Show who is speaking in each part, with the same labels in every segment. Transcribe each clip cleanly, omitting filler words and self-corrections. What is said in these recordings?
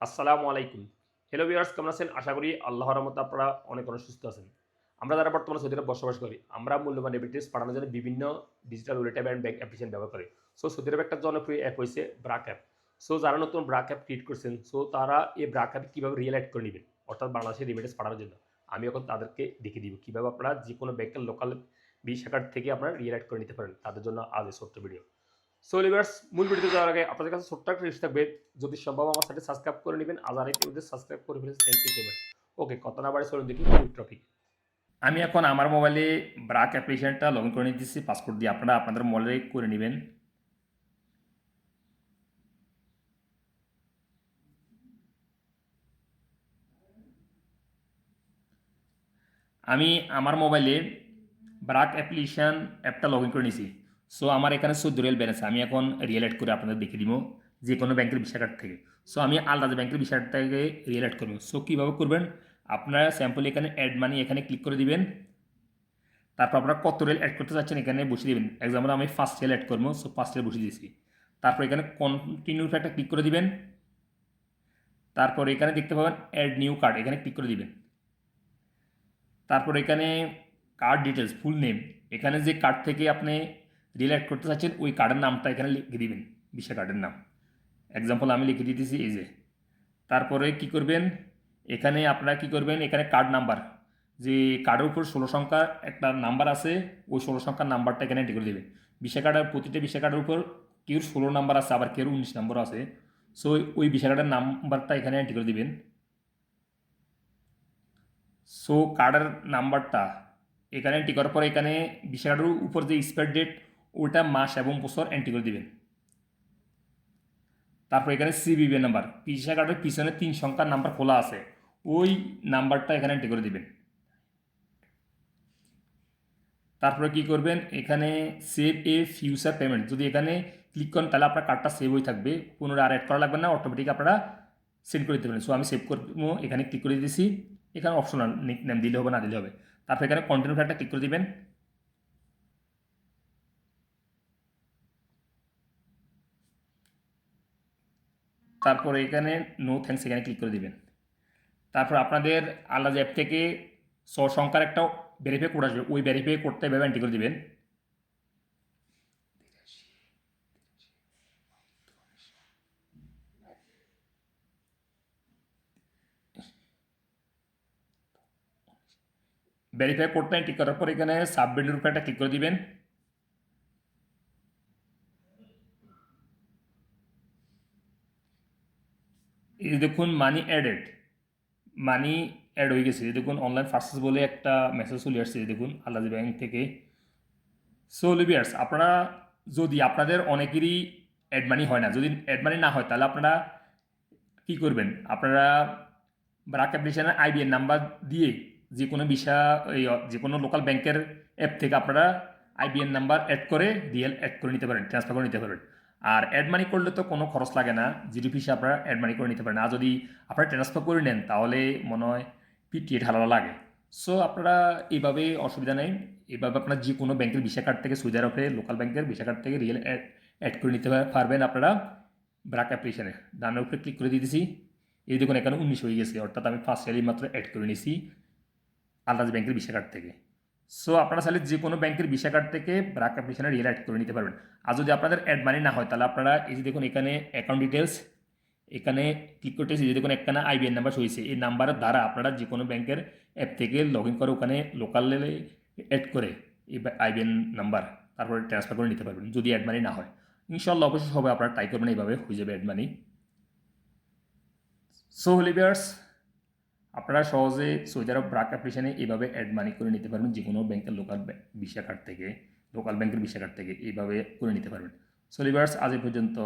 Speaker 1: আসসালামু আলাইকুম। Hello viewers, কেমন আছেন? আশা করি আল্লাহর রহমতে আপনারা অনেক সুস্থ আছেন। আমরা যারা বর্তমানে সৌদি আরবে বসবাস করি, আমরা মূল্যবান রেমিটেন্স পাঠানোর জন্য বিভিন্ন digital wallet and bank application ব্যবহার করি। সৌদি আরবে একটা জনপ্রিয় অ্যাপ হইছে ব্রাক অ্যাপ। যারা নতুন ব্রাক অ্যাপ ক্রিয়েট করছেন, তারা এই ব্রাক অ্যাপ কিভাবে রিয়েল এড করে নিবেন, অর্থাৎ বাংলাদেশে রেমিটেন্স পাঠানোর জন্য। আমি এখন তাদেরকে দেখিয়ে দিব কিভাবে আপনারা যেকোনো ব্যাংকের লোকাল ভিসা কার্ড থেকে আপনারা রিয়েল এড করে নিতে পারেন। তাদের জন্য আজ এই ছোট্ট ভিডিও। ভিউয়ার্স, মূল ভিডিওতে যাওয়ার আগে আপনাদের কাছে ছোট্ট একটা রিকোয়েস্ট থাকবে, যদি সম্ভব আমার সাথে সাবস্ক্রাইব করে নেবেন। আর যারা ইতিমধ্যে সাবস্ক্রাইব করে ফেলেছেন, থ্যাংক ইউ সো মাচ। ওকে, কথা না বাড়িয়ে চলুন দেখি মূল টপিক। আমি এখন আমার মোবাইলে ব্রাক অ্যাপ্লিকেশনটা লগ ইন করে নিতেছি পাসপোর্ট দিয়ে। আপনারা আপনাদের মোবাইলে করে নেবেন। আমি আমার মোবাইলে ব্রাক অ্যাপ্লিকেশন অ্যাপটা লগ ইন করে নিয়েছি। আমার এখানে 14 রিয়াল ব্যালেন্স। আমি এখন রিয়েল এড করে আপনাদের দেখিয়ে দিব যে কোনো ব্যাংকের ভিসা কার্ড থেকে। আমি আলাদা ব্যাংকের ভিসা কার্ড থেকে রিয়েল এড করবো। কীভাবে করবেন, আপনারা স্যাম্পল এখানে অ্যাড মানি এখানে ক্লিক করে দিবেন। তারপর আপনারা কত রিয়াল অ্যাড করতে চাচ্ছেন এখানে বসিয়ে দেবেন। এক্সাম্পল আমি 5 রিয়াল অ্যাড করবো, 5 রিয়াল বসিয়ে দিয়েছি। তারপর এখানে কন্টিনিউ একটা ক্লিক করে দিবেন। তারপর এখানে দেখতে পাবেন অ্যাড নিউ কার্ড, এখানে ক্লিক করে দিবেন। তারপর এখানে কার্ড ডিটেলস, ফুল নেম, এখানে যে কার্ড থেকে আপনি রিয়েল অ্যাড করতে চাচ্ছেন ওই কার্ডের নামটা এখানে লিখে দিবেন, ভিসা কার্ডের নাম। এক্সাম্পল আমি লিখে দিতেছি এই যে। তারপরে কি করবেন, এখানে আপনারা কি করবেন, এখানে কার্ড নাম্বার, যে কার্ডের উপর 16 সংখ্যার একটা নাম্বার আছে, ওই 16 সংখ্যার নাম্বারটা এখানে এন্ট্রি করে দেবেন। ভিসা কার্ডের প্রতিটা ভিসা কার্ডের উপর কেউ 16 নাম্বার আছে, আবার কেউ 19 নম্বর আছে। ওই ভিসা কার্ডের নাম্বারটা এখানে এন্ট্রি করে দিবেন। কার্ডের নাম্বারটা এখানে এন্ট্রি করার পরে এখানে ভিসা কার্ডের উপর যে এক্সপায়ার ডেট, ওটা মাস এবং বছর এন্ট্রি করে দিবেন। তারপর এখানে সিবিবি নাম্বার, ভিসা কার্ডের পিছনে 3 সংখ্যার নাম্বার খোলা আছে, ওই নাম্বারটা এখানে এন্ট্রি করে দিবেন। তারপরে কি করবেন, এখানে সেভ এ ফিউচার পেমেন্ট, যদি এখানে ক্লিক করেন তাহলে আপনার কার্ডটা সেভ হয়ে থাকবে, পুনরায় আর অ্যাড করা লাগবে না, অটোমেটিক আপনারা সেন্ড করে দিতে পারেন। আমি সেভ করবো, এখানে ক্লিক করে দিয়েছি। এখানে অপশনাল, নিক নেম দিলে হবে না দিলে হবে। তারপর এখানে কন্টিনিউ একটা ক্লিক করে দিবেন। তারপর এখানে নো থ্যাঙ্কস, এখানে ক্লিক করে দিবেন। তারপর আপনাদের আলাদা অ্যাপ থেকে সংখ্যার একটা ভেরিফাই কোড আসবে, ওই ভেরিফাই কোডটা এভাবে এন্ট্রি করে দিবেন। ভেরিফাই কোডটা এন্ট্রি করার পর এখানে সাবমিটের উপর একটা ক্লিক করে দিবেন। এই দেখুন মানি অ্যাডেড, মানি অ্যাড হয়ে গেছে। দেখুন অনলাইন পারচেস বলে একটা মেসেজ চলে আসছে, দেখুন আলাদা ব্যাংক থেকে। লিভিয়ার্স, আপনারা যদি আপনাদের অনেকেরই অ্যাড মানি হয় না, যদি অ্যাড মানি না হয় তাহলে আপনারা কি করবেন, আপনারা ব্রাক অ্যাপ্লিকেশনের আইবিএন নাম্বার দিয়ে যে কোনো যে কোনো লোকাল ব্যাংকের অ্যাপ থেকে আপনারা আইবিএন নাম্বার অ্যাড করে রিয়েল অ্যাড করে নিতে পারেন, ট্রান্সফার করে নিতে পারেন। আর অ্যাড মানি করলে তো কোনো খরচ লাগে না, জিরো ফিসে আপনারা অ্যাড মানি করে নিতে পারেন। আর যদি আপনারা ট্রান্সফার করে নেন তাহলে মনে হয় পিটিএ ঢালা লাগে। আপনারা এইভাবে অসুবিধা নেই, এভাবে আপনার যে কোনো ব্যাংকের ভিসা কার্ড থেকে, সৌদি আরবে লোকাল ব্যাংকের ভিসা কার্ড থেকে রিয়েল অ্যাড করে নিতে পারবেন আপনারা ব্রাক অ্যাপ্লিকেশনে। ডানের উপরে ক্লিক করে দিতেছি। এই দেখুন এখানে 19 হয়ে গেছে, অর্থাৎ আমি ফার্স্ট ইয়ারই মাত্র অ্যাড করে নিয়েছি আলাদাজ ব্যাংকের ভিসা কার্ড থেকে। আপনারা চাইলে যে কোনো ব্যাংকের ভিসা কার্ড থেকে ব্রাক অ্যাপ্লিকেশনে রিয়েল অ্যাড করে নিতে পারবেন। আর যদি আপনাদের অ্যাড মানি না হয় তাহলে আপনারা এই যে দেখুন এখানে অ্যাকাউন্ট ডিটেলস, এখানে ক্লিক করতেছি, যে দেখুন একখানা আইবিএন নাম্বার হয়েছে, এই নাম্বারের দ্বারা আপনারা যে কোনো ব্যাংকের অ্যাপ থেকে লগ ইন করে ওখানে লোকালে অ্যাড করে এই আইবিএন নাম্বার তারপরে ট্রান্সফার করে নিতে পারবেন যদি অ্যাড মানি না হয়। ইনশাল্লাহ অবশ্যই সবাই আপনারা ট্রাই করবেন, এইভাবে হয়ে যাবে অ্যাড মানি। লিভিয়ার্স, আপনারা সহজে সৌদি আরব ব্রাক অ্যাপ্লিকেশনে এইভাবে অ্যাড মানি করে নিতে পারবেন, যে কোনো ব্যাংকের লোকাল ভিসা কার্ড থেকে, লোকাল ব্যাংকের ভিসা কার্ড থেকে এইভাবে করে নিতে পারবেন। লিভার্স, আজ এই পর্যন্ত।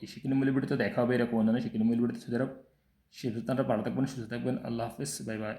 Speaker 1: এই শিক্ষণীয় মূল্য ভিডিওতে দেখা হবে এরকম অন্যান্য শিক্ষণীয় মূল্য ভিডিওতে সৌদি আরব। সে ভালো থাকবেন, সুস্থ থাকবেন। আল্লাহ হাফিজ, বাই বাই।